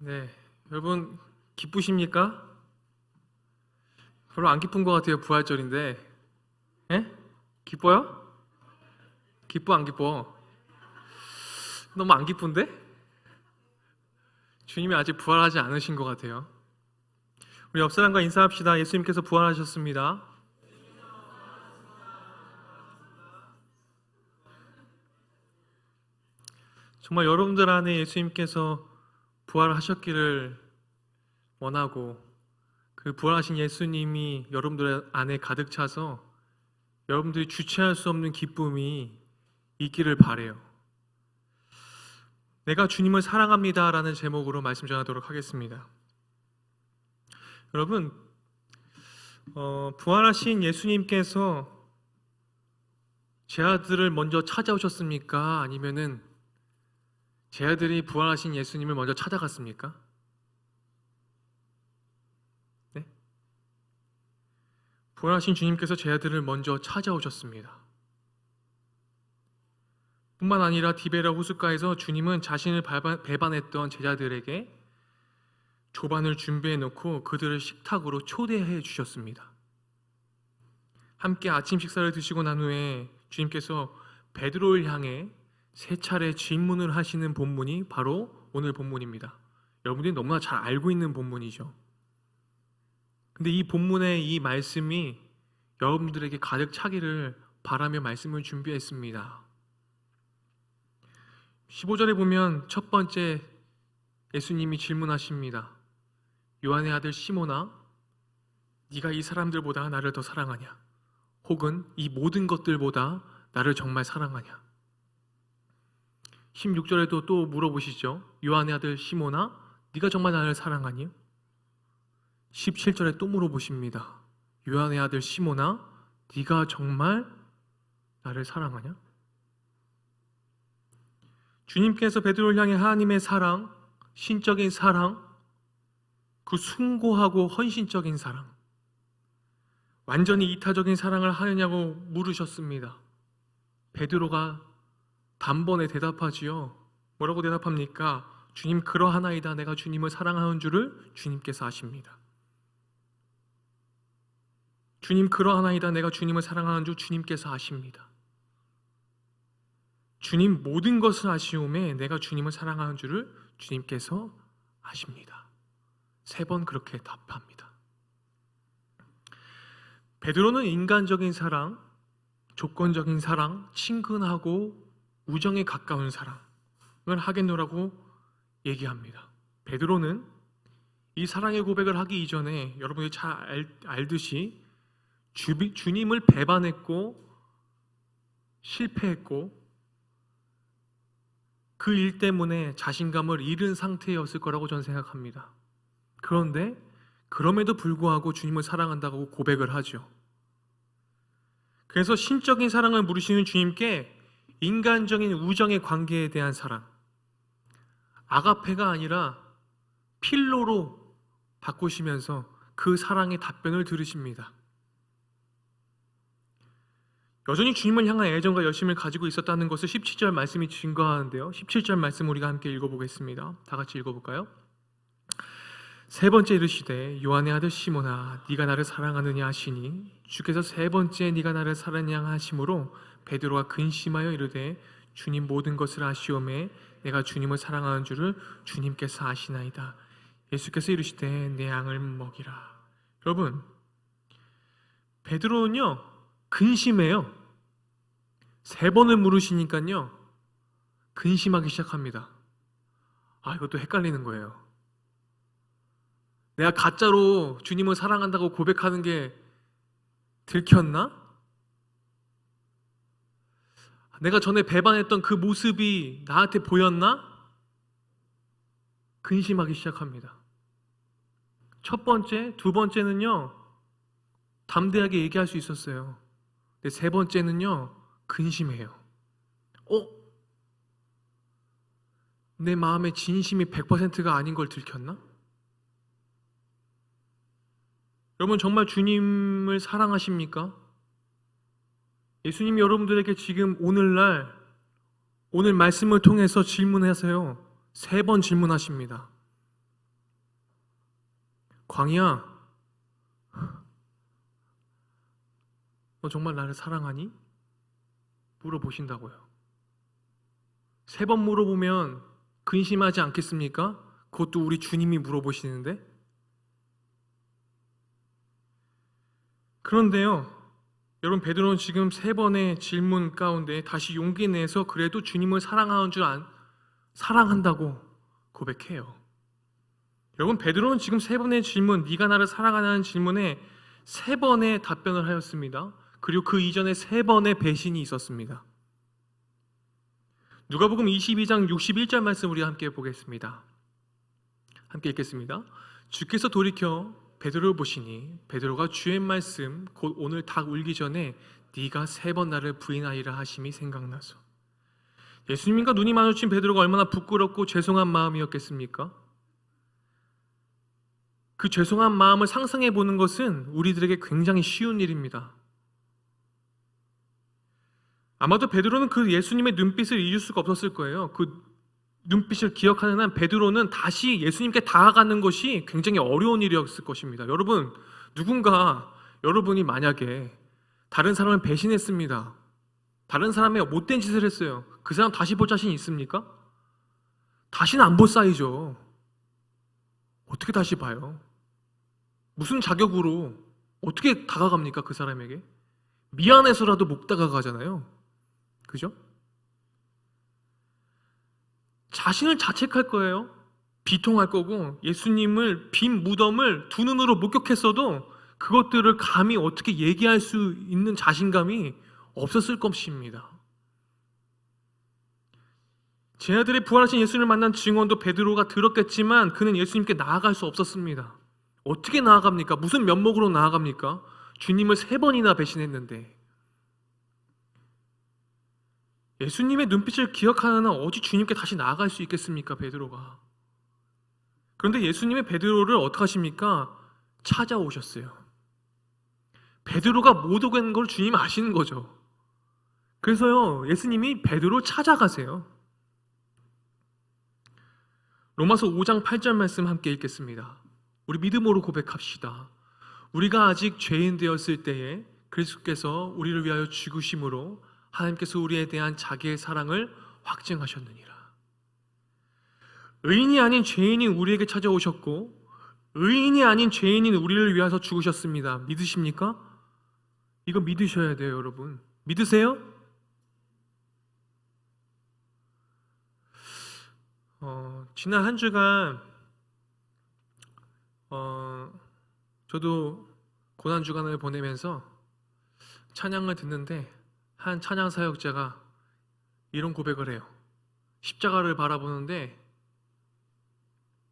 네, 여러분 기쁘십니까? 별로 안 기쁜 것 같아요. 부활절인데, 예? 기뻐요? 기뻐 안 기뻐? 너무 안 기쁜데? 주님이 아직 부활하지 않으신 것 같아요. 우리 옆 사람과 인사합시다. 예수님께서 부활하셨습니다. 정말 여러분들 안에 예수님께서 부활하셨기를 원하고 그 부활하신 예수님이 여러분들 안에 가득 차서 여러분들이 주체할 수 없는 기쁨이 있기를 바래요. 내가 주님을 사랑합니다 라는 제목으로 말씀 전하도록 하겠습니다. 여러분, 부활하신 예수님께서 제 아들을 먼저 찾아오셨습니까? 아니면은 제 아들이 부활하신 예수님을 먼저 찾아갔습니까? 네? 부활하신 주님께서 제 아들을 먼저 찾아오셨습니다. 뿐만 아니라 디베라 호숫가에서 주님은 자신을 배반했던 제자들에게 조반을 준비해 놓고 그들을 식탁으로 초대해 주셨습니다. 함께 아침 식사를 드시고 난 후에 주님께서 베드로를 향해 세 차례 질문을 하시는 본문이 바로 오늘 본문입니다. 여러분들이 너무나 잘 알고 있는 본문이죠. 근데 이 본문의 이 말씀이 여러분들에게 가득 차기를 바라며 말씀을 준비했습니다. 15절에 보면 첫 번째 예수님이 질문하십니다. 요한의 아들 시몬아, 네가 이 사람들보다 나를 더 사랑하냐? 혹은 이 모든 것들보다 나를 정말 사랑하냐? 16절에도 또 물어보시죠. 요한의 아들 시몬아, 네가 정말 나를 사랑하니? 17절에 또 물어보십니다. 요한의 아들 시몬아, 네가 정말 나를 사랑하냐? 주님께서 베드로를 향해 하나님의 사랑, 신적인 사랑, 그 숭고하고 헌신적인 사랑, 완전히 이타적인 사랑을 하느냐고 물으셨습니다. 베드로가 단번에 대답하지요. 뭐라고 대답합니까? 주님, 그러하나이다. 내가 주님을 사랑하는 줄을 주님께서 아십니다. 주님, 그러하나이다. 내가 주님을 사랑하는 줄 주님께서 아십니다. 주님, 모든 것을 아시오매 내가 주님을 사랑하는 줄을 주님께서 아십니다. 3번 그렇게 답합니다. 베드로는 인간적인 사랑, 조건적인 사랑, 친근하고 우정에 가까운 사랑을 하겠노라고 얘기합니다. 베드로는 이 사랑의 고백을 하기 이전에 여러분이 잘 알듯이 주님을 배반했고 실패했고 그 일 때문에 자신감을 잃은 상태였을 거라고 저는 생각합니다. 그런데 그럼에도 불구하고 주님을 사랑한다고 고백을 하죠. 그래서 신적인 사랑을 물으시는 주님께 인간적인 우정의 관계에 대한 사랑, 아가페가 아니라 필로로 바꾸시면서 그 사랑의 답변을 들으십니다. 여전히 주님을 향한 애정과 열심을 가지고 있었다는 것을 17절 말씀이 증거하는데요. 17절 말씀 우리가 함께 읽어보겠습니다. 다 같이 읽어볼까요? 세 번째 이르시되 요한의 아들 시몬아, 네가 나를 사랑하느냐 하시니 주께서 세 번째 네가 나를 사랑하느냐 하심으로 베드로가 근심하여 이르되 주님, 모든 것을 아시오매 내가 주님을 사랑하는 줄을 주님께서 아시나이다. 예수께서 이르시되 내 양을 먹이라. 여러분, 베드로는요 근심해요. 3번을 물으시니까요 근심하기 시작합니다. 이것도 헷갈리는 거예요. 내가 가짜로 주님을 사랑한다고 고백하는 게 들켰나? 내가 전에 배반했던 그 모습이 나한테 보였나? 근심하기 시작합니다. 첫 번째, 두 번째는요 담대하게 얘기할 수 있었어요. 근데 세 번째는요 근심해요. 내 마음의 진심이 100%가 아닌 걸 들켰나? 여러분, 정말 주님을 사랑하십니까? 예수님이 여러분들에게 지금 오늘 말씀을 통해서 질문하세요. 3번 질문하십니다. 광희야, 너 정말 나를 사랑하니? 물어보신다고요. 3번 물어보면 근심하지 않겠습니까? 그것도 우리 주님이 물어보시는데. 그런데요, 여러분, 베드로는 지금 3번의 질문 가운데 다시 용기 내서 그래도 주님을 사랑한다고 고백해요. 여러분, 베드로는 지금 3번의 질문, 네가 나를 사랑하냐는 질문에 3번의 답변을 하였습니다. 그리고 그 이전에 3번의 배신이 있었습니다. 누가복음 22장 61절 말씀 우리 함께 보겠습니다. 함께 읽겠습니다. 주께서 돌이켜 베드로를 보시니 베드로가 주의 말씀 곧 오늘 닭 울기 전에 네가 3번 나를 부인하리라 하심이 생각나서. 예수님과 눈이 마주친 베드로가 얼마나 부끄럽고 죄송한 마음이었겠습니까? 그 죄송한 마음을 상상해 보는 것은 우리들에게 굉장히 쉬운 일입니다. 아마도 베드로는 그 예수님의 눈빛을 잊을 수가 없었을 거예요. 그 눈빛을 기억하는 한 베드로는 다시 예수님께 다가가는 것이 굉장히 어려운 일이었을 것입니다. 여러분, 누군가 여러분이 만약에 다른 사람을 배신했습니다. 다른 사람의 못된 짓을 했어요. 그 사람 다시 볼 자신 있습니까? 다시는 안 볼 사이죠. 어떻게 다시 봐요? 무슨 자격으로 어떻게 다가갑니까? 그 사람에게? 미안해서라도 못 다가가잖아요. 그죠? 자신을 자책할 거예요. 비통할 거고, 예수님을 빈 무덤을 두 눈으로 목격했어도 그것들을 감히 어떻게 얘기할 수 있는 자신감이 없었을 것입니다. 제 아들의 부활하신 예수님을 만난 증언도 베드로가 들었겠지만 그는 예수님께 나아갈 수 없었습니다. 어떻게 나아갑니까? 무슨 면목으로 나아갑니까? 주님을 3번이나 배신했는데. 예수님의 눈빛을 기억하는 한 어찌 주님께 다시 나아갈 수 있겠습니까? 베드로가. 그런데 예수님의 베드로를 어떻게 하십니까? 찾아오셨어요. 베드로가 못 오는 걸 주님 아시는 거죠. 그래서요, 예수님이 베드로 찾아가세요. 로마서 5장 8절 말씀 함께 읽겠습니다. 우리 믿음으로 고백합시다. 우리가 아직 죄인 되었을 때에 그리스도께서 우리를 위하여 죽으심으로 하나님께서 우리에 대한 자기의 사랑을 확증하셨느니라. 의인이 아닌 죄인인 우리에게 찾아오셨고 의인이 아닌 죄인인 우리를 위해서 죽으셨습니다. 믿으십니까? 이거 믿으셔야 돼요, 여러분. 믿으세요? 지난 한 주간 저도 고난주간을 보내면서 찬양을 듣는데 한 찬양 사역자가 이런 고백을 해요. 십자가를 바라보는데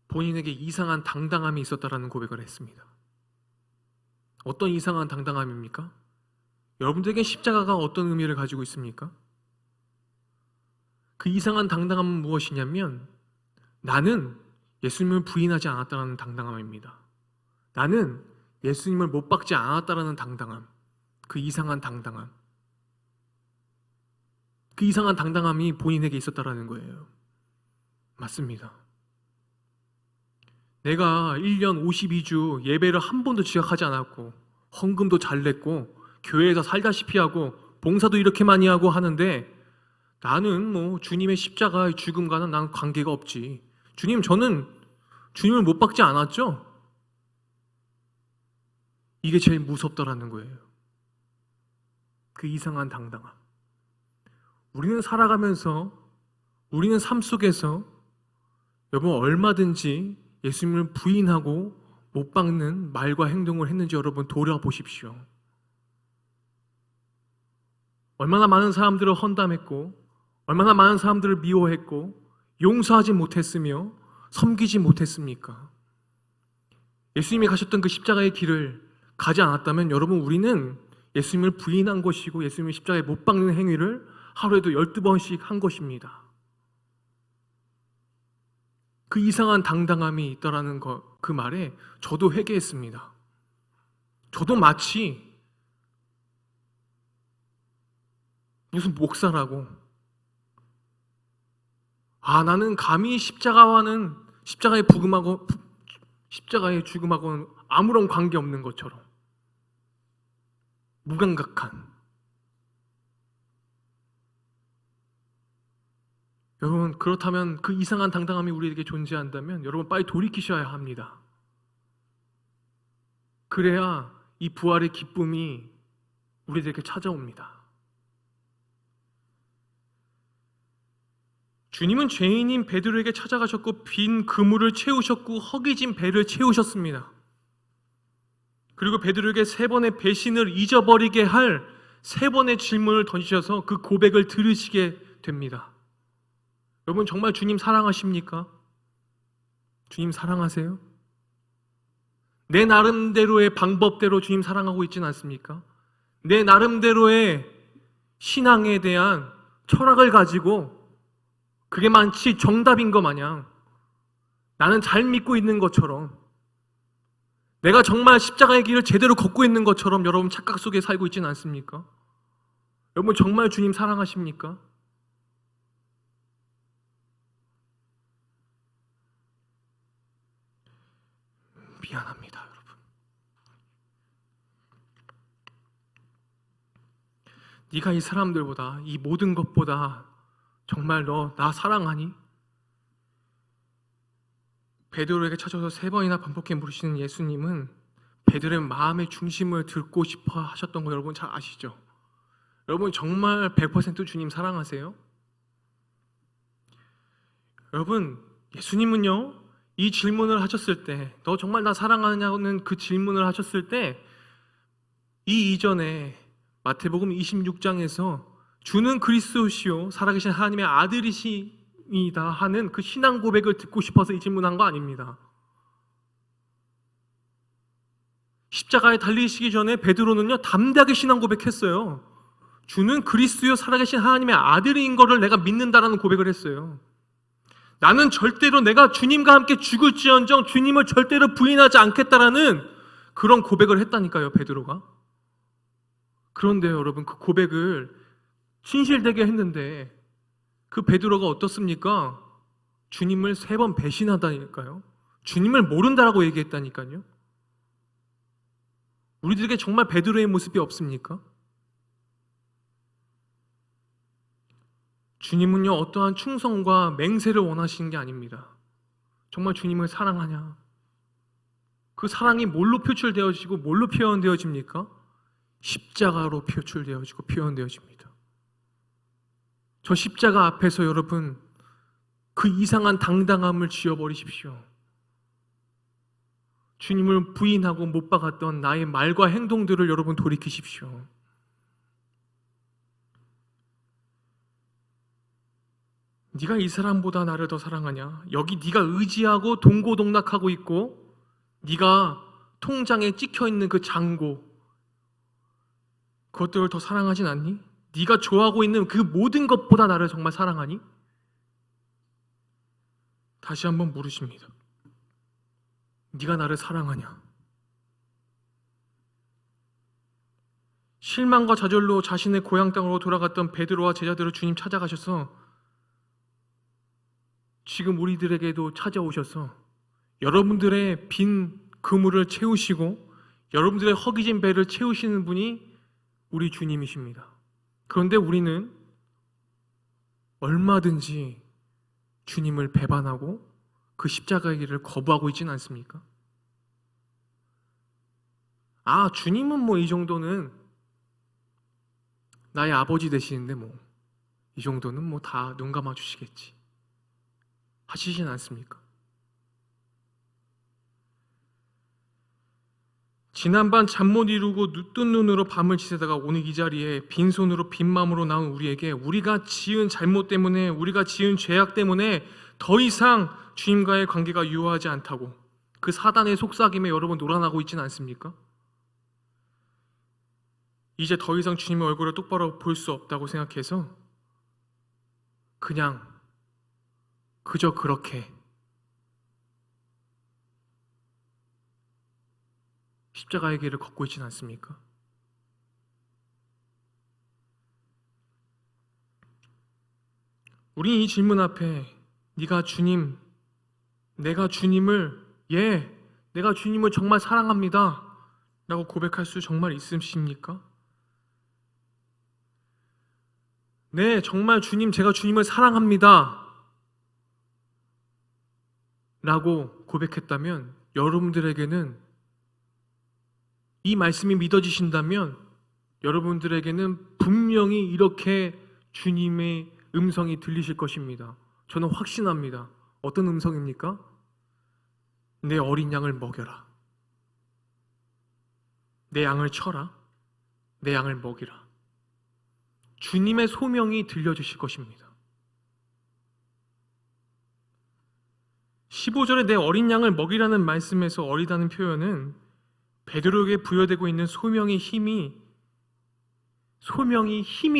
본인에게 이상한 당당함이 있었다라는 고백을 했습니다. 어떤 이상한 당당함입니까? 여러분들에게 십자가가 어떤 의미를 가지고 있습니까? 그 이상한 당당함은 무엇이냐면 나는 예수님을 부인하지 않았다는 당당함입니다. 나는 예수님을 못 박지 않았다는 당당함. 그 이상한 당당함. 그 이상한 당당함이 본인에게 있었다는 거예요. 맞습니다. 내가 1년 52주 예배를 한 번도 지각하지 않았고 헌금도 잘 냈고 교회에서 살다시피 하고 봉사도 이렇게 많이 하고 하는데 나는 주님의 십자가의 죽음과는 난 관계가 없지. 주님, 저는 주님을 못 박지 않았죠? 이게 제일 무섭다라는 거예요. 그 이상한 당당함. 우리는 살아가면서 우리는 삶 속에서 여러분 얼마든지 예수님을 부인하고 못 박는 말과 행동을 했는지 여러분 돌아보십시오. 얼마나 많은 사람들을 헌담했고 얼마나 많은 사람들을 미워했고 용서하지 못했으며 섬기지 못했습니까? 예수님이 가셨던 그 십자가의 길을 가지 않았다면 여러분 우리는 예수님을 부인한 것이고 예수님의 십자가에 못 박는 행위를 하루에도 12번씩 한 것입니다. 그 이상한 당당함이 있다라는 그 말에 저도 회개했습니다. 저도 마치 무슨 목사라고 나는 감히 십자가에 부응하고 십자가의 죽음하고는 아무런 관계없는 것처럼 무감각한. 여러분, 그렇다면 그 이상한 당당함이 우리에게 존재한다면 여러분 빨리 돌이키셔야 합니다. 그래야 이 부활의 기쁨이 우리들에게 찾아옵니다. 주님은 죄인인 베드로에게 찾아가셨고 빈 그물을 채우셨고 허기진 배를 채우셨습니다. 그리고 베드로에게 3번의 배신을 잊어버리게 할 3번의 질문을 던지셔서 그 고백을 들으시게 됩니다. 여러분, 정말 주님 사랑하십니까? 주님 사랑하세요? 내 나름대로의 방법대로 주님 사랑하고 있지는 않습니까? 내 나름대로의 신앙에 대한 철학을 가지고 그게 마치 정답인 것 마냥 나는 잘 믿고 있는 것처럼, 내가 정말 십자가의 길을 제대로 걷고 있는 것처럼 여러분 착각 속에 살고 있지는 않습니까? 여러분, 정말 주님 사랑하십니까? 미안합니다, 여러분. 네가 이 사람들보다, 이 모든 것보다 정말 너 나 사랑하니? 베드로에게 찾아서 3번이나 반복해 물으시는 예수님은 베드로의 마음의 중심을 듣고 싶어 하셨던 거 여러분 잘 아시죠? 여러분, 정말 100% 주님 사랑하세요? 여러분, 예수님은요, 이 질문을 하셨을 때, 너 정말 나 사랑하냐는 그 질문을 하셨을 때, 이 이전에 마태복음 26장에서 주는 그리스도시요 살아계신 하나님의 아들이시다 하는 그 신앙 고백을 듣고 싶어서 이 질문한 거 아닙니다. 십자가에 달리시기 전에 베드로는요 담대하게 신앙 고백했어요. 주는 그리스도요 살아계신 하나님의 아들인 거를 내가 믿는다라는 고백을 했어요. 나는 절대로 내가 주님과 함께 죽을지언정 주님을 절대로 부인하지 않겠다라는 그런 고백을 했다니까요, 베드로가. 그런데 여러분, 그 고백을 진실되게 했는데 그 베드로가 어떻습니까? 주님을 3번 배신하다니까요. 주님을 모른다라고 얘기했다니까요. 우리들에게 정말 베드로의 모습이 없습니까? 주님은요 어떠한 충성과 맹세를 원하시는 게 아닙니다. 정말 주님을 사랑하냐? 그 사랑이 뭘로 표출되어지고 뭘로 표현되어집니까? 십자가로 표출되어지고 표현되어집니다. 저 십자가 앞에서 여러분 그 이상한 당당함을 지워버리십시오. 주님을 부인하고 못 박았던 나의 말과 행동들을 여러분 돌이키십시오. 네가 이 사람보다 나를 더 사랑하냐? 여기 네가 의지하고 동고동락하고 있고 네가 통장에 찍혀있는 그 잔고 그것들을 더 사랑하진 않니? 네가 좋아하고 있는 그 모든 것보다 나를 정말 사랑하니? 다시 한번 물으십니다. 네가 나를 사랑하냐? 실망과 좌절로 자신의 고향 땅으로 돌아갔던 베드로와 제자들을 주님 찾아가셔서 지금 우리들에게도 찾아오셔서 여러분들의 빈 그물을 채우시고 여러분들의 허기진 배를 채우시는 분이 우리 주님이십니다. 그런데 우리는 얼마든지 주님을 배반하고 그 십자가의 길을 거부하고 있지는 않습니까? 아, 주님은 뭐 이 정도는 나의 아버지 되시는데 뭐 이 정도는 뭐 다 눈 감아 주시겠지 하시진 않습니까? 지난밤 잠 못 이루고 뜬 눈으로 밤을 지새다가 오늘 이 자리에 빈손으로 빈 마음으로 나온 우리에게 우리가 지은 잘못 때문에 우리가 지은 죄악 때문에 더 이상 주님과의 관계가 유효하지 않다고 그 사단의 속삭임에 여러분 놀아나고 있지는 않습니까? 이제 더 이상 주님의 얼굴을 똑바로 볼 수 없다고 생각해서 그냥 그저 그렇게 십자가의 길을 걷고 있지는 않습니까? 우리 이 질문 앞에 네가 주님, 내가 주님을 내가 주님을 정말 사랑합니다 라고 고백할 수 정말 있으십니까? 네, 정말 주님, 제가 주님을 사랑합니다 라고 고백했다면, 여러분들에게는 이 말씀이 믿어지신다면 여러분들에게는 분명히 이렇게 주님의 음성이 들리실 것입니다. 저는 확신합니다. 어떤 음성입니까? 내 어린 양을 먹여라. 내 양을 쳐라. 내 양을 먹이라. 주님의 소명이 들려주실 것입니다. 15절에 내 어린 양을 먹이라는 말씀에서 어리다는 표현은 베드로에게 부여되고 있는 소명이 힘이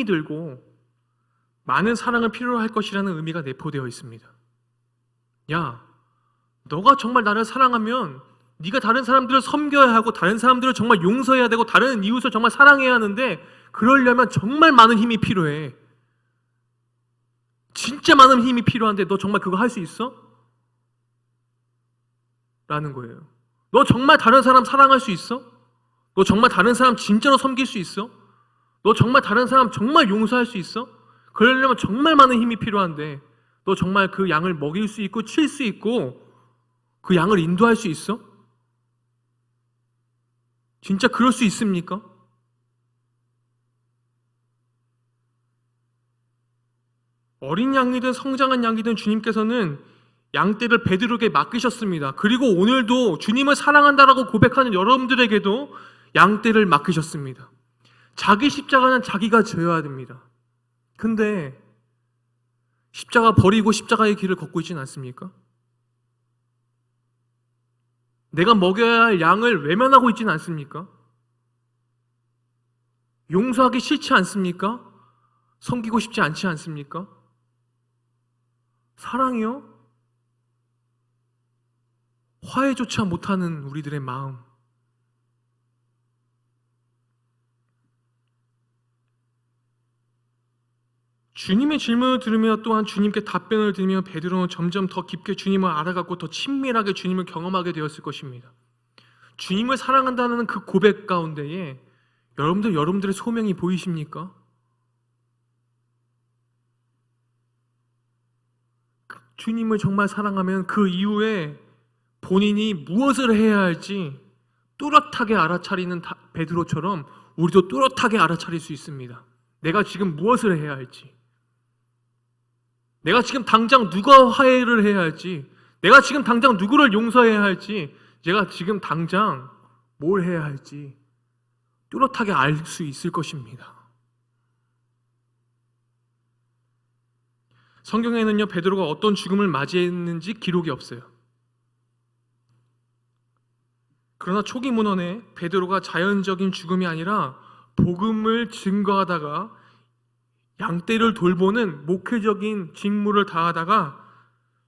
들고 많은 사랑을 필요로 할 것이라는 의미가 내포되어 있습니다. 야, 너가 정말 나를 사랑하면 네가 다른 사람들을 섬겨야 하고 다른 사람들을 정말 용서해야 되고 다른 이웃을 정말 사랑해야 하는데, 그러려면 정말 많은 힘이 필요해. 진짜 많은 힘이 필요한데 너 정말 그거 할 수 있어? 라는 거예요. 너 정말 다른 사람 사랑할 수 있어? 너 정말 다른 사람 진짜로 섬길 수 있어? 너 정말 다른 사람 정말 용서할 수 있어? 그러려면 정말 많은 힘이 필요한데 너 정말 그 양을 먹일 수 있고 칠 수 있고 그 양을 인도할 수 있어? 진짜 그럴 수 있습니까? 어린 양이든 성장한 양이든 주님께서는 양떼를 베드로에게 맡기셨습니다. 그리고 오늘도 주님을 사랑한다라고 고백하는 여러분들에게도 양떼를 맡기셨습니다. 자기 십자가는 자기가 져야 됩니다. 근데 십자가 버리고 십자가의 길을 걷고 있지는 않습니까? 내가 먹여야 할 양을 외면하고 있지는 않습니까? 용서하기 싫지 않습니까? 섬기고 싶지 않지 않습니까? 사랑이요? 화해조차 못하는 우리들의 마음. 주님의 질문을 들으며 또한 주님께 답변을 들으며 베드로는 점점 더 깊게 주님을 알아가고 더 친밀하게 주님을 경험하게 되었을 것입니다. 주님을 사랑한다는 그 고백 가운데에 여러분들의 소명이 보이십니까? 주님을 정말 사랑하면 그 이후에 본인이 무엇을 해야 할지 뚜렷하게 알아차리는 베드로처럼 우리도 뚜렷하게 알아차릴 수 있습니다. 내가 지금 무엇을 해야 할지, 내가 지금 당장 누가 화해를 해야 할지, 내가 지금 당장 누구를 용서해야 할지, 제가 지금 당장 뭘 해야 할지 뚜렷하게 알 수 있을 것입니다. 성경에는요, 베드로가 어떤 죽음을 맞이했는지 기록이 없어요. 그러나 초기 문헌에 베드로가 자연적인 죽음이 아니라 복음을 증거하다가 양떼를 돌보는 목회적인 직무를 다하다가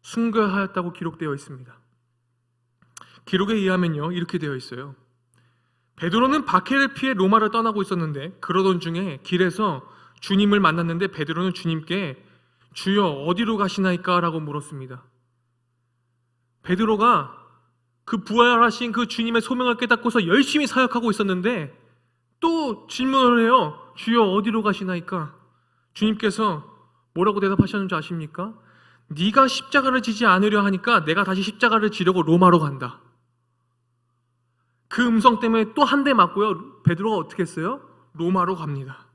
순교하였다고 기록되어 있습니다. 기록에 의하면요, 이렇게 되어 있어요. 베드로는 박해를 피해 로마를 떠나고 있었는데 그러던 중에 길에서 주님을 만났는데 베드로는 주님께 주여 어디로 가시나이까? 라고 물었습니다. 베드로가 그 부활하신 그 주님의 소명을 깨닫고서 열심히 사역하고 있었는데 또 질문을 해요. 주여 어디로 가시나이까? 주님께서 뭐라고 대답하셨는지 아십니까? 네가 십자가를 지지 않으려 하니까 내가 다시 십자가를 지려고 로마로 간다. 그 음성 때문에 또 한 대 맞고요. 베드로가 어떻게 했어요? 로마로 갑니다.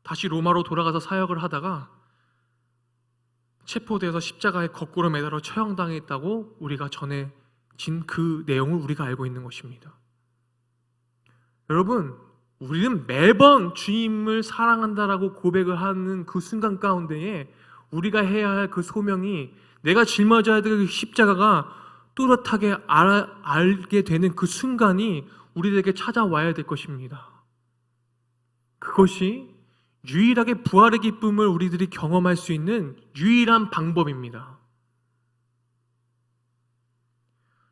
다시 로마로 돌아가서 사역을 하다가 체포돼서 십자가에 거꾸로 매달아 처형당했다고 우리가 전해진 그 내용을 우리가 알고 있는 것입니다. 여러분, 우리는 매번 주님을 사랑한다라고 고백을 하는 그 순간 가운데에 우리가 해야 할 그 소명이, 내가 짊어져야 될 그 십자가가 뚜렷하게 알게 되는 그 순간이 우리에게 찾아와야 될 것입니다. 그것이 유일하게 부활의 기쁨을 우리들이 경험할 수 있는 유일한 방법입니다.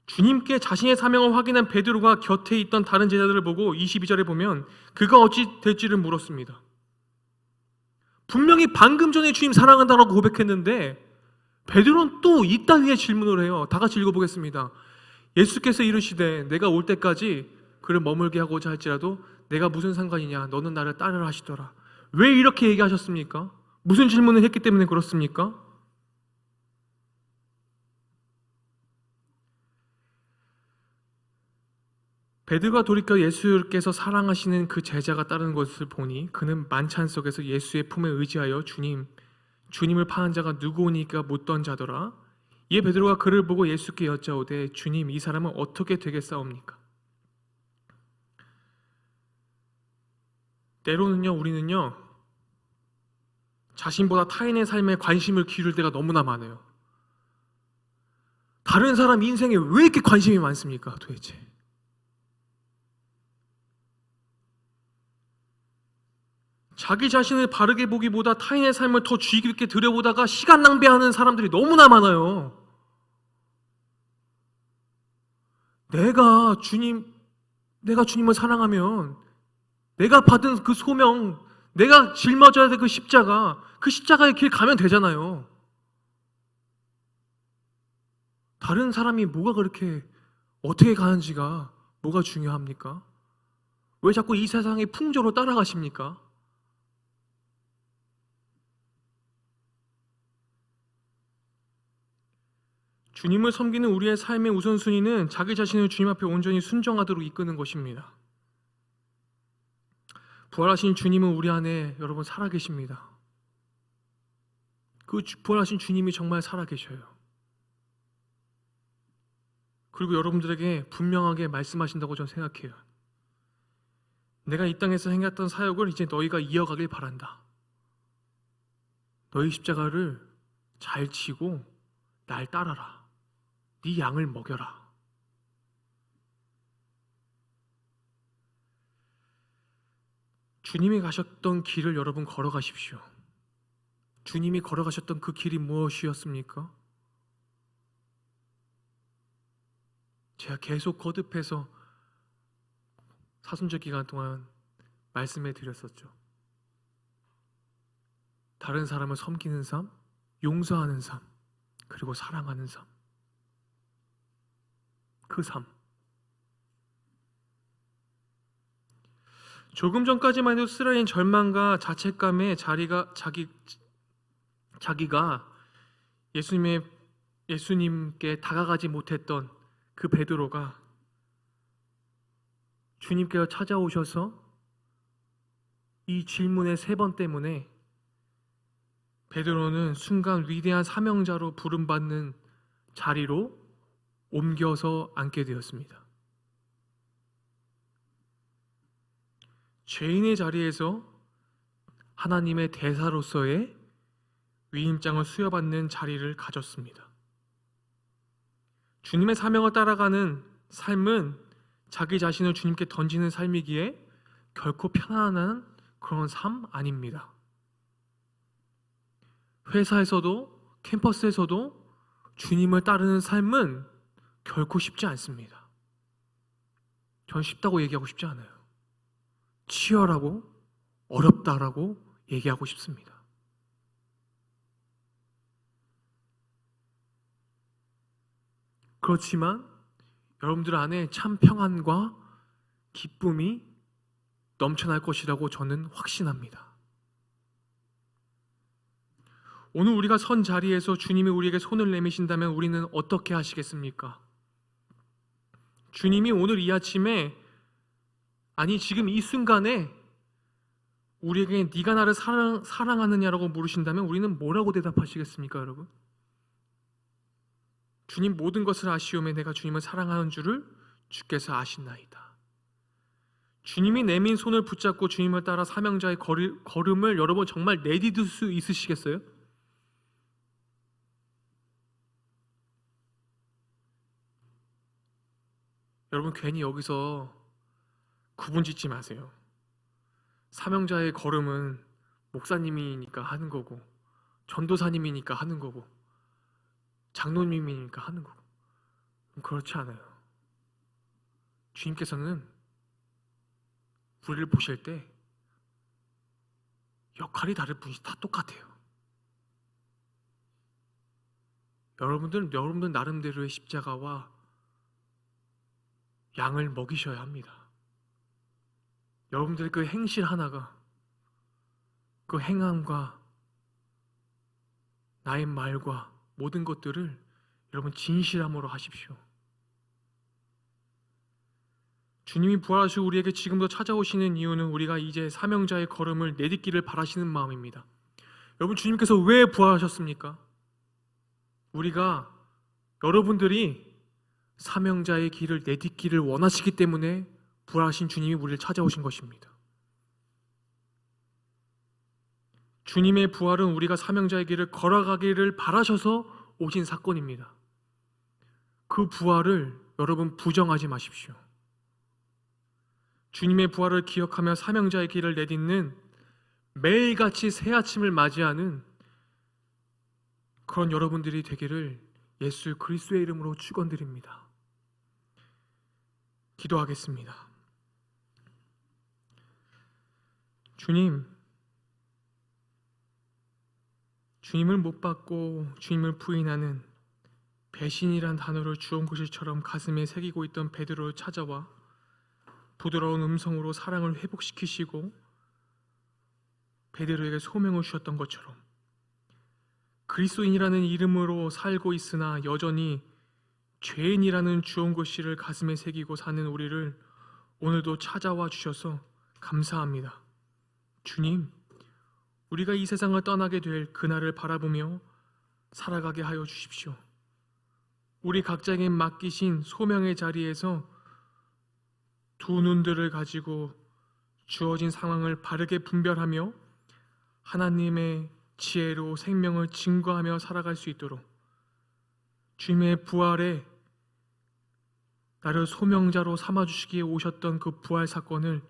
주님께 자신의 사명을 확인한 베드로가 곁에 있던 다른 제자들을 보고 22절에 보면 그가 어찌 될지를 물었습니다. 분명히 방금 전에 주님 사랑한다고 고백했는데 베드로는 또 이따위의 질문을 해요. 다 같이 읽어보겠습니다. 예수께서 이르시되 내가 올 때까지 그를 머물게 하고자 할지라도 내가 무슨 상관이냐, 너는 나를 따르라 하시더라. 왜 이렇게 얘기하셨습니까? 무슨 질문을 했기 때문에 그렇습니까? 베드로가 돌이켜 예수께서 사랑하시는 그 제자가 따르는 것을 보니 그는 만찬 속에서 예수의 품에 의지하여 주님을 파는 자가 누구오니까 묻던 자더라. 이에 베드로가 그를 보고 예수께 여짜오되 주님, 이 사람은 어떻게 되겠사옵니까? 때로는요, 우리는요 자신보다 타인의 삶에 관심을 기울일 때가 너무나 많아요. 다른 사람 인생에 왜 이렇게 관심이 많습니까 도대체? 자기 자신을 바르게 보기보다 타인의 삶을 더 주의 깊게 들여보다가 시간 낭비하는 사람들이 너무나 많아요. 내가 주님을 사랑하면 내가 받은 그 소명, 내가 짊어져야 될 그 십자가의 길 가면 되잖아요. 다른 사람이 뭐가 그렇게 어떻게 가는지가 뭐가 중요합니까? 왜 자꾸 이 세상의 풍조로 따라가십니까? 주님을 섬기는 우리의 삶의 우선순위는 자기 자신을 주님 앞에 온전히 순종하도록 이끄는 것입니다. 부활하신 주님은 우리 안에 여러분 살아계십니다. 그 부활하신 주님이 정말 살아계셔요. 그리고 여러분들에게 분명하게 말씀하신다고 저는 생각해요. 내가 이 땅에서 행했던 사역을 이제 너희가 이어가길 바란다. 너희 십자가를 잘 지고 날 따라라. 네 양을 먹여라. 주님이 가셨던 길을 여러분 걸어가십시오. 주님이 걸어가셨던 그 길이 무엇이었습니까? 제가 계속 거듭해서 사순절 기간 동안 말씀해 드렸었죠. 다른 사람을 섬기는 삶, 용서하는 삶, 그리고 사랑하는 삶. 그 삶. 조금 전까지만 해도 쓰라린 절망과 자책감에 자기가 예수님께 다가가지 못했던 그 베드로가 주님께서 찾아오셔서 이 질문의 3번 때문에 베드로는 순간 위대한 사명자로 부름받는 자리로 옮겨서 앉게 되었습니다. 죄인의 자리에서 하나님의 대사로서의 위임장을 수여받는 자리를 가졌습니다. 주님의 사명을 따라가는 삶은 자기 자신을 주님께 던지는 삶이기에 결코 편안한 그런 삶 아닙니다. 회사에서도 캠퍼스에서도 주님을 따르는 삶은 결코 쉽지 않습니다. 전 쉽다고 얘기하고 싶지 않아요. 치열하고 어렵다라고 얘기하고 싶습니다. 그렇지만 여러분들 안에 참 평안과 기쁨이 넘쳐날 것이라고 저는 확신합니다. 오늘 우리가 선 자리에서 주님이 우리에게 손을 내미신다면 우리는 어떻게 하시겠습니까? 주님이 오늘 이 아침에, 아니 지금 이 순간에 우리에게 네가 나를 사랑하느냐라고 물으신다면 우리는 뭐라고 대답하시겠습니까, 여러분? 주님, 모든 것을 아시오매 내가 주님을 사랑하는 줄을 주께서 아시나이다. 주님이 내민 손을 붙잡고 주님을 따라 사명자의 걸음을 여러분 정말 내디딜 수 있으시겠어요? 여러분 괜히 여기서 구분 짓지 마세요. 사명자의 걸음은 목사님이니까 하는 거고, 전도사님이니까 하는 거고, 장로님이니까 하는 거고. 그렇지 않아요. 주님께서는 우리를 보실 때 역할이 다를 뿐이지 다 똑같아요. 여러분들 나름대로의 십자가와 양을 먹이셔야 합니다. 여러분들의 그 행실 하나가, 그 행함과 나의 말과 모든 것들을 여러분 진실함으로 하십시오. 주님이 부활하시고 우리에게 지금도 찾아오시는 이유는 우리가 이제 사명자의 걸음을 내딛기를 바라시는 마음입니다. 여러분, 주님께서 왜 부활하셨습니까? 우리가, 여러분들이 사명자의 길을 내딛기를 원하시기 때문에 부활하신 주님이 우리를 찾아오신 것입니다. 주님의 부활은 우리가 사명자의 길을 걸어가기를 바라셔서 오신 사건입니다. 그 부활을 여러분 부정하지 마십시오. 주님의 부활을 기억하며 사명자의 길을 내딛는 매일같이 새 아침을 맞이하는 그런 여러분들이 되기를 예수 그리스도의 이름으로 축원드립니다. 기도하겠습니다. 주님을 못 받고 주님을 부인하는 배신이란 단어를 주온 글씨처럼 가슴에 새기고 있던 베드로를 찾아와 부드러운 음성으로 사랑을 회복시키시고 베드로에게 소명을 주셨던 것처럼 그리스도인이라는 이름으로 살고 있으나 여전히 죄인이라는 주온 글씨를 가슴에 새기고 사는 우리를 오늘도 찾아와 주셔서 감사합니다. 주님, 우리가 이 세상을 떠나게 될 그날을 바라보며 살아가게 하여 주십시오. 우리 각자에게 맡기신 소명의 자리에서 두 눈들을 가지고 주어진 상황을 바르게 분별하며 하나님의 지혜로 생명을 증거하며 살아갈 수 있도록 주님의 부활에 나를 소명자로 삼아주시기에 오셨던 그 부활 사건을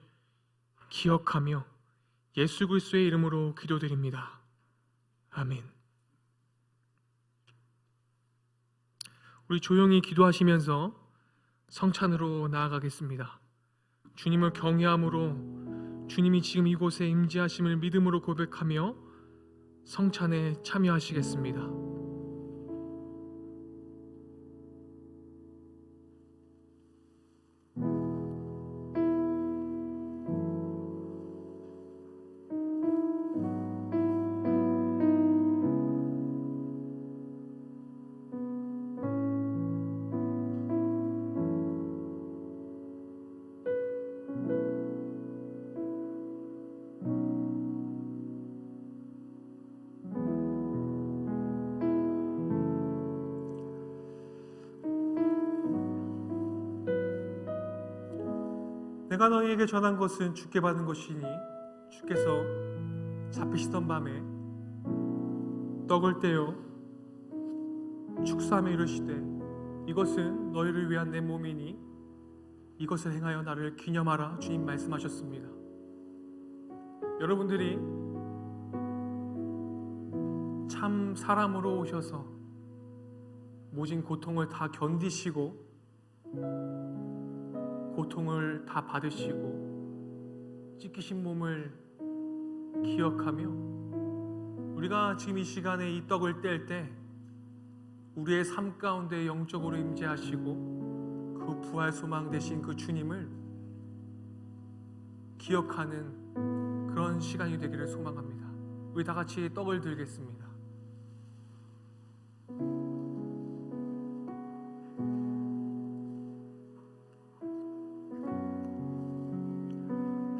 기억하며 예수 그리스도의 이름으로 기도드립니다. 아멘. 우리 조용히 기도하시면서 성찬으로 나아가겠습니다. 주님을 경외함으로 주님이 지금 이곳에 임재하심을 믿음으로 고백하며 성찬에 참여하시겠습니다. 내가 너희에게 전한 것은 주께 받은 것이니 주께서 잡히시던 밤에 떡을 떼어 축사하며 이르시되 이것은 너희를 위한 내 몸이니 이것을 행하여 나를 기념하라. 주님 말씀하셨습니다. 여러분들이 참 사람으로 오셔서 모진 고통을 다 견디시고 고통을 다 받으시고 찢기신 몸을 기억하며 우리가 지금 이 시간에 이 떡을 뗄 때 우리의 삶 가운데 영적으로 임재하시고 그 부활 소망 되신 그 주님을 기억하는 그런 시간이 되기를 소망합니다. 우리 다 같이 떡을 들겠습니다.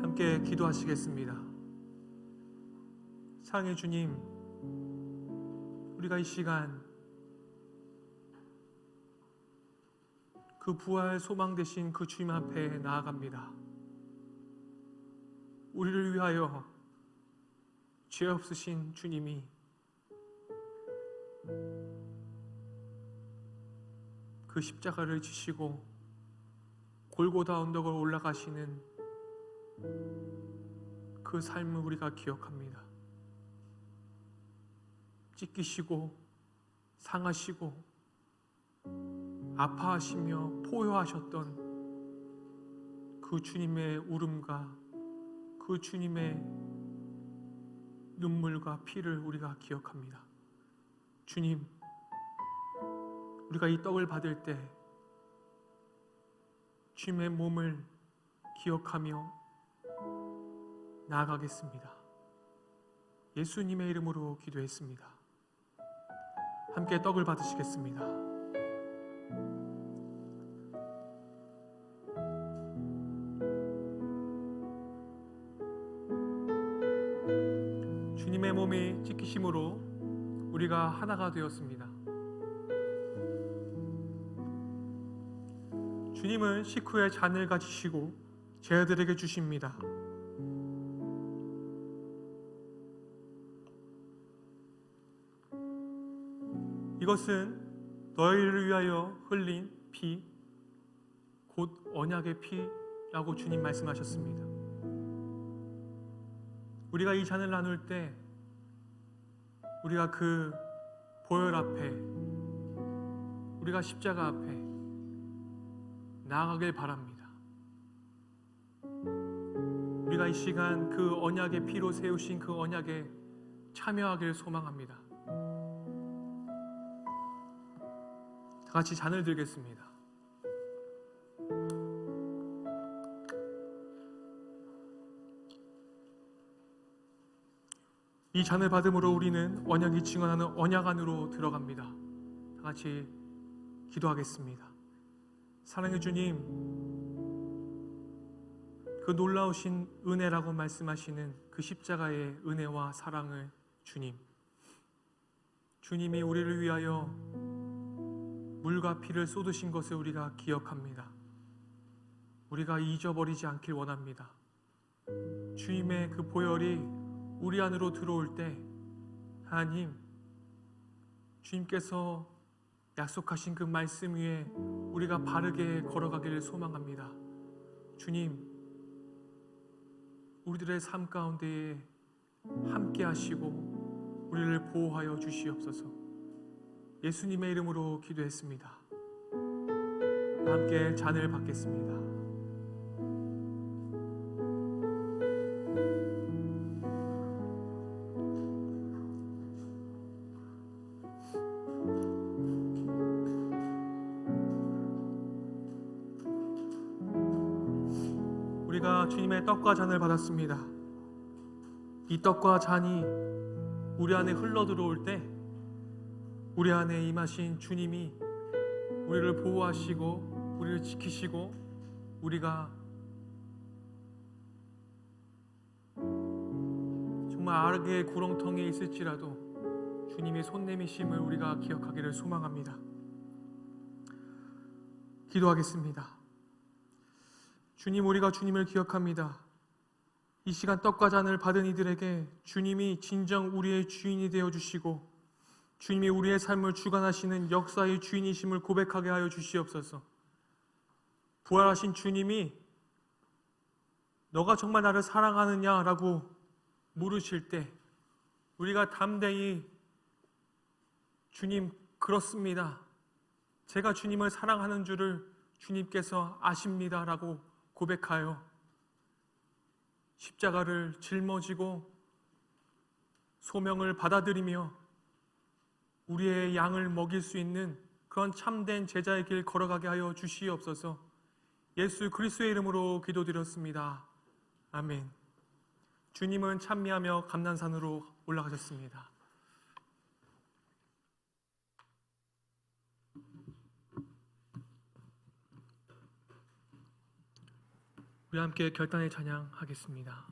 함께 기도하시겠습니다. 사랑의 주님, 우리가 이 시간 그 부활 소망 되신 그 주님 앞에 나아갑니다. 우리를 위하여 죄 없으신 주님이 그 십자가를 지시고 골고다 언덕을 올라가시는 그 삶을 우리가 기억합니다. 찢기시고 상하시고 아파하시며 포효하셨던 그 주님의 울음과 그 주님의 눈물과 피를 우리가 기억합니다. 주님, 우리가 이 떡을 받을 때 주님의 몸을 기억하며 나아가겠습니다. 예수님의 이름으로 기도했습니다. 함께 떡을 받으시겠습니다. 주님의 몸이 찢기심으로 우리가 하나가 되었습니다. 주님은 식후에 잔을 가지시고 제자들에게 주십니다. 이것은 너희를 위하여 흘린 피, 곧 언약의 피라고 주님 말씀하셨습니다. 우리가 이 잔을 나눌 때 우리가 그 보혈 앞에, 우리가 십자가 앞에 나아가길 바랍니다. 우리가 이 시간 그 언약의 피로 세우신 그 언약에 참여하길 소망합니다. 다 같이 잔을 들겠습니다. 이 잔을 받음으로 우리는 언약이 증언하는 언약 안으로 들어갑니다. 다 같이 기도하겠습니다. 사랑의 주님, 그 놀라우신 은혜라고 말씀하시는 그 십자가의 은혜와 사랑을 주님이 우리를 위하여 물과 피를 쏟으신 것을 우리가 기억합니다. 우리가 잊어버리지 않길 원합니다. 주님의 그 보혈이 우리 안으로 들어올 때 하나님, 주님께서 약속하신 그 말씀 위에 우리가 바르게 걸어가기를 소망합니다. 주님, 우리들의 삶 가운데에 함께 하시고 우리를 보호하여 주시옵소서. 예수님의 이름으로 기도했습니다. 함께 잔을 받겠습니다. 우리가 주님의 떡과 잔을 받았습니다. 이 떡과 잔이 우리 안에 흘러 들어올 때 우리 안에 임하신 주님이 우리를 보호하시고 우리를 지키시고 우리가 정말 악의 구렁텅이에 있을지라도 주님의 손 내미심을 우리가 기억하기를 소망합니다. 기도하겠습니다. 주님, 우리가 주님을 기억합니다. 이 시간 떡과 잔을 받은 이들에게 주님이 진정 우리의 주인이 되어주시고 주님이 우리의 삶을 주관하시는 역사의 주인이심을 고백하게 하여 주시옵소서. 부활하신 주님이 너가 정말 나를 사랑하느냐라고 물으실 때 우리가 담대히 주님, 그렇습니다. 제가 주님을 사랑하는 줄을 주님께서 아십니다라고 고백하여 십자가를 짊어지고 소명을 받아들이며 우리의 양을 먹일 수 있는 그런 참된 제자의 길 걸어가게 하여 주시옵소서. 예수 그리스도의 이름으로 기도드렸습니다. 아멘. 주님은 찬미하며 감난산으로 올라가셨습니다. 우리 함께 결단의 찬양하겠습니다.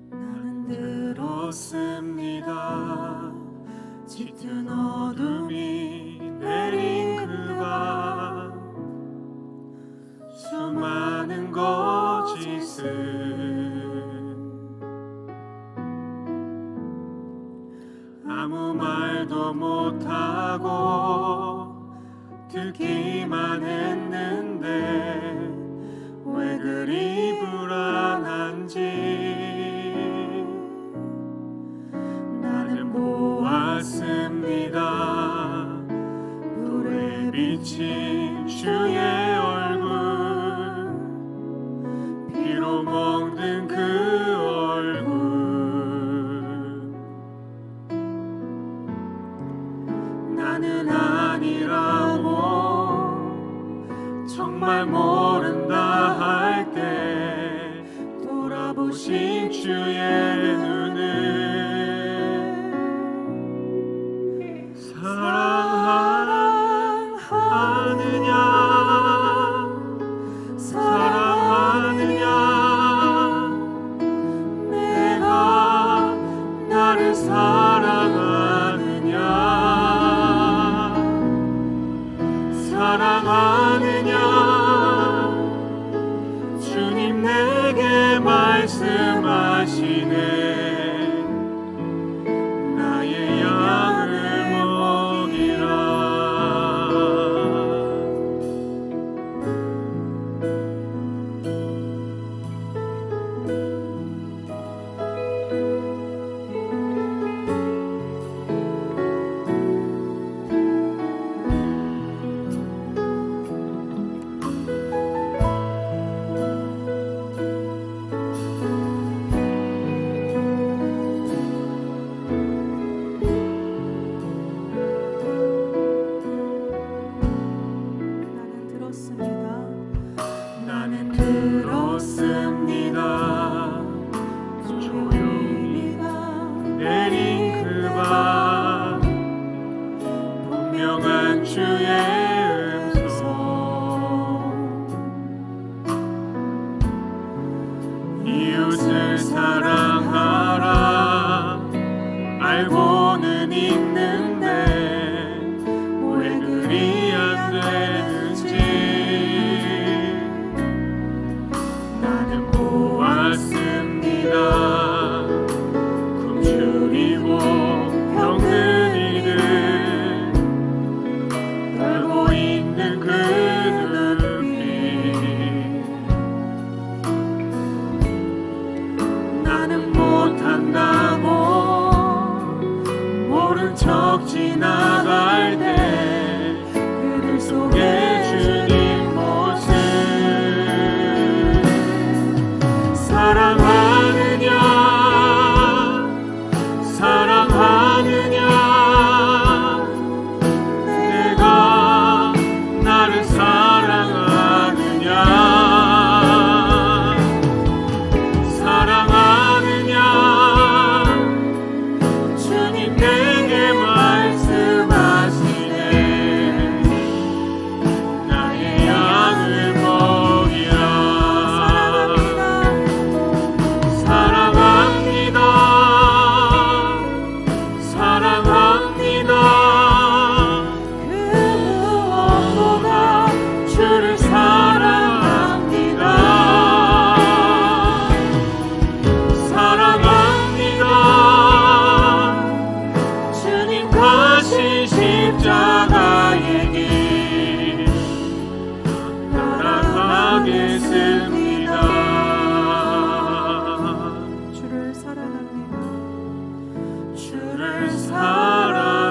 나는 들었습니다. 짙은 어둠이 내린 그가 수많은 거짓을 아무 말도 못하고 듣기만 했는데 왜 그리 불안한지 나는 보았습니다. 정말 모른다 할 때 돌아보신 주의 눈을 사랑하느냐 내가 나를 사랑하느냐 주님 내게 말씀하시네 나의 양을 먹이라 나는 들었습니다 조용히 내린 그 밤 분명한 주의 음성 이웃을 사랑하라 알고는 있는데 왜 그리 안 되는지 나는 보았습니다 굶주리고 병든 이들 떨고 있는 그 눈빛 나는 못한다고 모른 척 지나갈 때 그들 속에 주님 모습 사랑하느냐 내가 나를 사랑하느냐 주님 내게 말씀하시네 나의 양을 먹이라 사랑합니다 그 무엇보다 주를 사랑합니다 주님 가신 십자가의 길 따라가겠습니다 주를 사랑합니다. 주를 사랑합니다.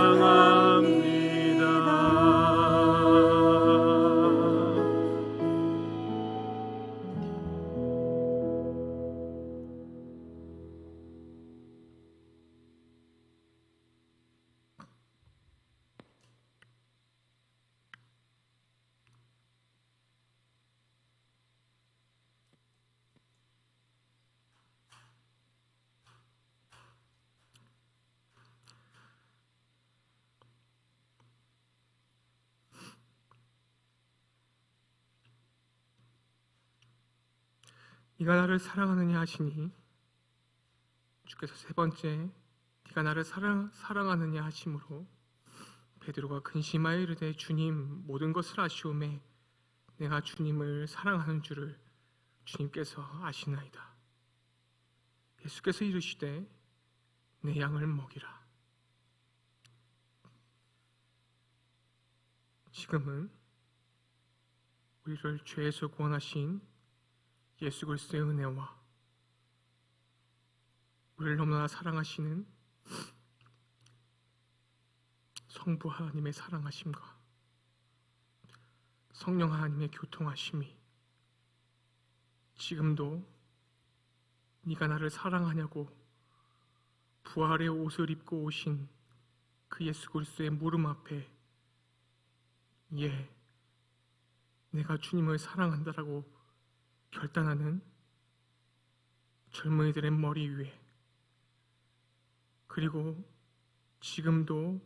네가 나를 사랑하느냐 하시니 주께서 세 번째 네가 나를 사랑하느냐 하심으로 베드로가 근심하여 이르되 주님 모든 것을 아시오매 내가 주님을 사랑하는 줄을 주님께서 아시나이다. 예수께서 이르시되 내 양을 먹이라. 지금은 우리를 죄에서 구원하신 예수 그리스도의 은혜와 우리를 너무나 사랑하시는 성부 하나님의 사랑하심과 성령 하나님의 교통하심이 지금도 네가 나를 사랑하냐고 부활의 옷을 입고 오신 그 예수 그리스도의 무릎 앞에 예, 내가 주님을 사랑한다라고 결단하는 젊은이들의 머리 위에, 그리고 지금도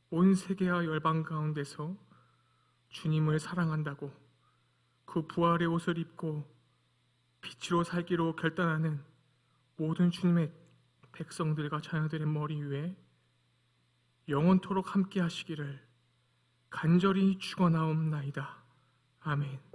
온 세계와 열방 가운데서 주님을 사랑한다고 그 부활의 옷을 입고 빛으로 살기로 결단하는 모든 주님의 백성들과 자녀들의 머리 위에 영원토록 함께 하시기를 간절히 축원하옵나이다. 아멘.